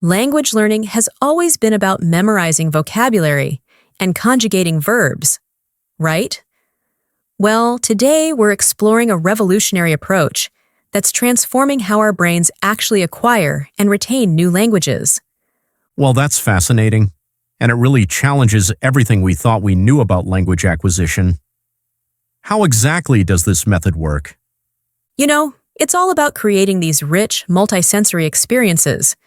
Language learning has always been about memorizing vocabulary and conjugating verbs, right? Well, today we're exploring a revolutionary approach that's transforming how our brains actually acquire and retain new languages. Well, that's fascinating, and it really challenges everything we thought we knew about language acquisition. How exactly does this method work? It's all about creating these rich, multisensory experiences.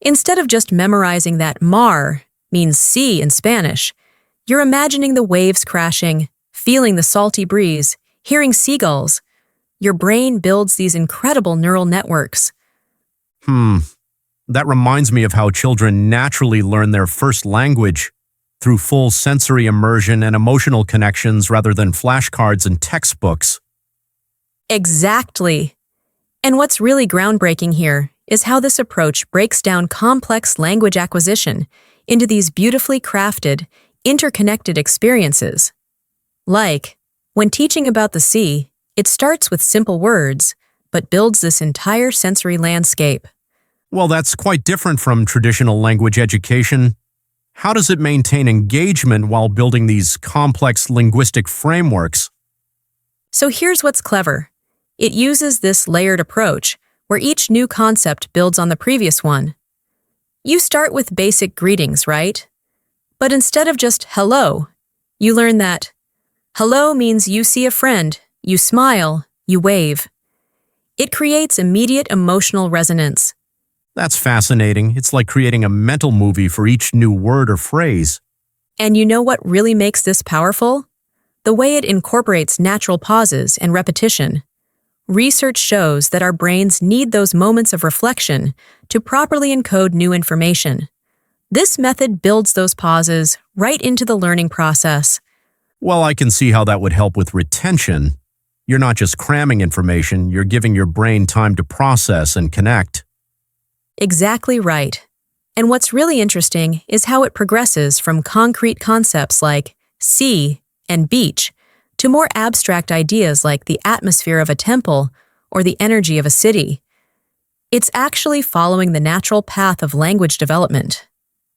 Instead of just memorizing that mar means sea in Spanish, you're imagining the waves crashing, feeling the salty breeze, hearing seagulls. Your brain builds these incredible neural networks. That reminds me of how children naturally learn their first language through full sensory immersion and emotional connections rather than flashcards and textbooks. Exactly. And what's really groundbreaking here is how this approach breaks down complex language acquisition into these beautifully crafted, interconnected experiences. Like, when teaching about the sea, it starts with simple words, but builds this entire sensory landscape. Well, that's quite different from traditional language education. How does it maintain engagement while building these complex linguistic frameworks? So here's what's clever. It uses this layered approach, where each new concept builds on the previous one. You start with basic greetings, right? But instead of just hello, you learn that hello means you see a friend, you smile, you wave. It creates immediate emotional resonance. That's fascinating. It's like creating a mental movie for each new word or phrase. And you know what really makes this powerful? The way it incorporates natural pauses and repetition. Research shows that our brains need those moments of reflection to properly encode new information. This method builds those pauses right into the learning process. Well, I can see how that would help with retention. You're not just cramming information, you're giving your brain time to process and connect. Exactly right. And what's really interesting is how it progresses from concrete concepts like sea and beach to more abstract ideas like the atmosphere of a temple or the energy of a city. It's actually following the natural path of language development.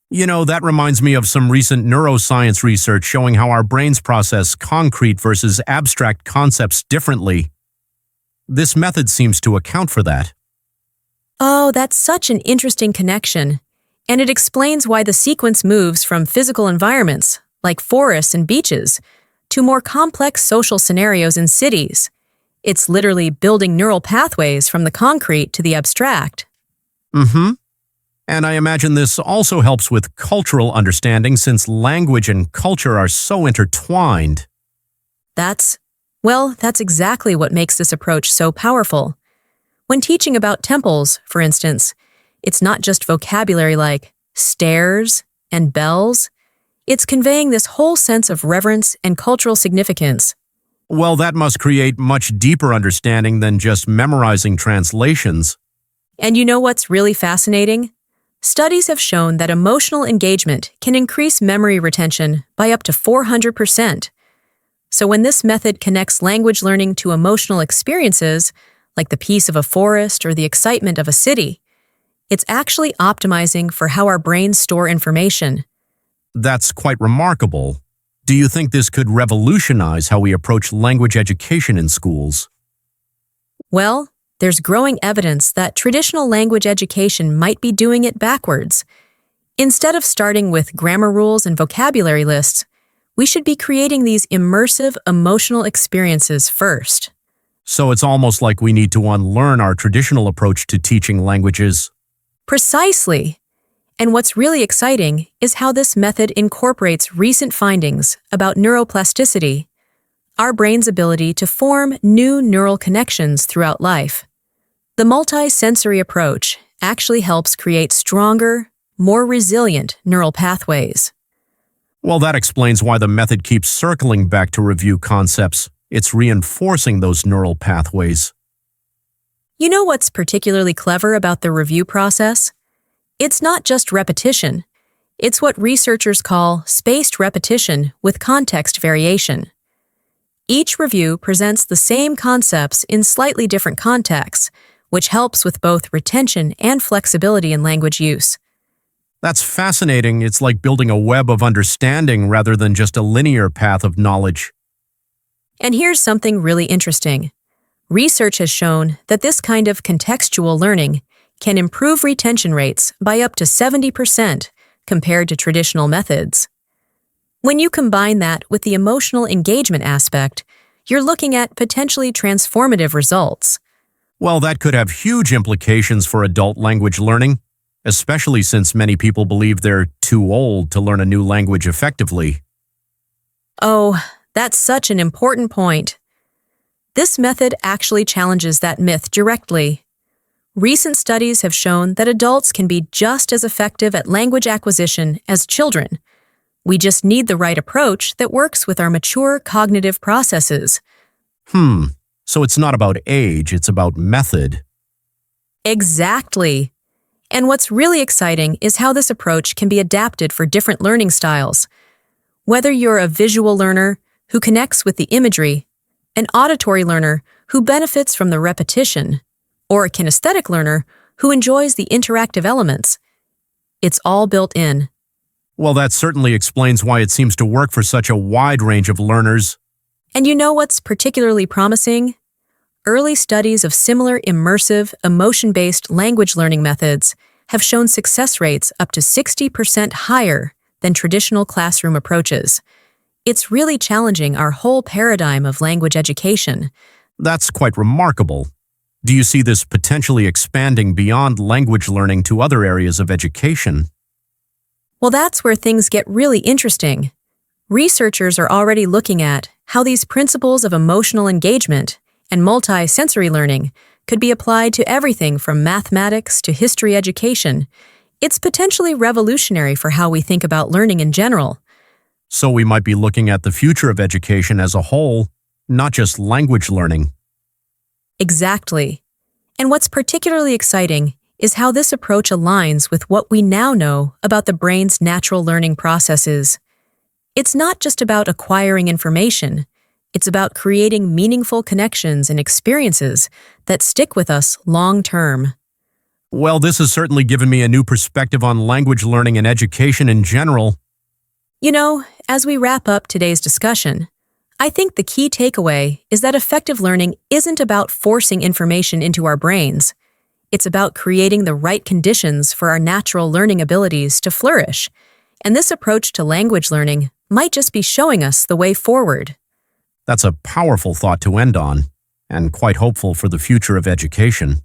That reminds me of some recent neuroscience research showing how our brains process concrete versus abstract concepts differently. This method seems to account for that. Oh, that's such an interesting connection. And it explains why the sequence moves from physical environments, like forests and beaches, to more complex social scenarios in cities. It's literally building neural pathways from the concrete to the abstract. And I imagine this also helps with cultural understanding since language and culture are so intertwined. That's exactly what makes this approach so powerful. When teaching about temples, for instance, it's not just vocabulary like stairs and bells. It's conveying this whole sense of reverence and cultural significance. Well, that must create much deeper understanding than just memorizing translations. And you know what's really fascinating? Studies have shown that emotional engagement can increase memory retention by up to 400%. So when this method connects language learning to emotional experiences, like the peace of a forest or the excitement of a city, it's actually optimizing for how our brains store information. That's quite remarkable. Do you think this could revolutionize how we approach language education in schools? Well, there's growing evidence that traditional language education might be doing it backwards. Instead of starting with grammar rules and vocabulary lists, we should be creating these immersive, emotional experiences first. So it's almost like we need to unlearn our traditional approach to teaching languages. Precisely. And what's really exciting is how this method incorporates recent findings about neuroplasticity, our brain's ability to form new neural connections throughout life. The multi-sensory approach actually helps create stronger, more resilient neural pathways. Well, that explains why the method keeps circling back to review concepts. It's reinforcing those neural pathways. You know what's particularly clever about the review process? It's not just repetition. It's what researchers call spaced repetition with context variation. Each review presents the same concepts in slightly different contexts, which helps with both retention and flexibility in language use. That's fascinating. It's like building a web of understanding rather than just a linear path of knowledge. And here's something really interesting. Research has shown that this kind of contextual learning can improve retention rates by up to 70% compared to traditional methods. When you combine that with the emotional engagement aspect, you're looking at potentially transformative results. Well, that could have huge implications for adult language learning, especially since many people believe they're too old to learn a new language effectively. Oh, that's such an important point. This method actually challenges that myth directly. Recent studies have shown that adults can be just as effective at language acquisition as children. We just need the right approach that works with our mature cognitive processes. So it's not about age, it's about method. Exactly. And what's really exciting is how this approach can be adapted for different learning styles. Whether you're a visual learner who connects with the imagery, an auditory learner who benefits from the repetition, or a kinesthetic learner who enjoys the interactive elements, it's all built in. Well, that certainly explains why it seems to work for such a wide range of learners. And you know what's particularly promising? Early studies of similar immersive, emotion-based language learning methods have shown success rates up to 60% higher than traditional classroom approaches. It's really challenging our whole paradigm of language education. That's quite remarkable. Do you see this potentially expanding beyond language learning to other areas of education? Well, that's where things get really interesting. Researchers are already looking at how these principles of emotional engagement and multi-sensory learning could be applied to everything from mathematics to history education. It's potentially revolutionary for how we think about learning in general. So we might be looking at the future of education as a whole, not just language learning. Exactly. And what's particularly exciting is how this approach aligns with what we now know about the brain's natural learning processes. It's not just about acquiring information. It's about creating meaningful connections and experiences that stick with us long term. Well, this has certainly given me a new perspective on language learning and education in general. You know, as we wrap up today's discussion, I think the key takeaway is that effective learning isn't about forcing information into our brains. It's about creating the right conditions for our natural learning abilities to flourish. And this approach to language learning might just be showing us the way forward. That's a powerful thought to end on, and quite hopeful for the future of education.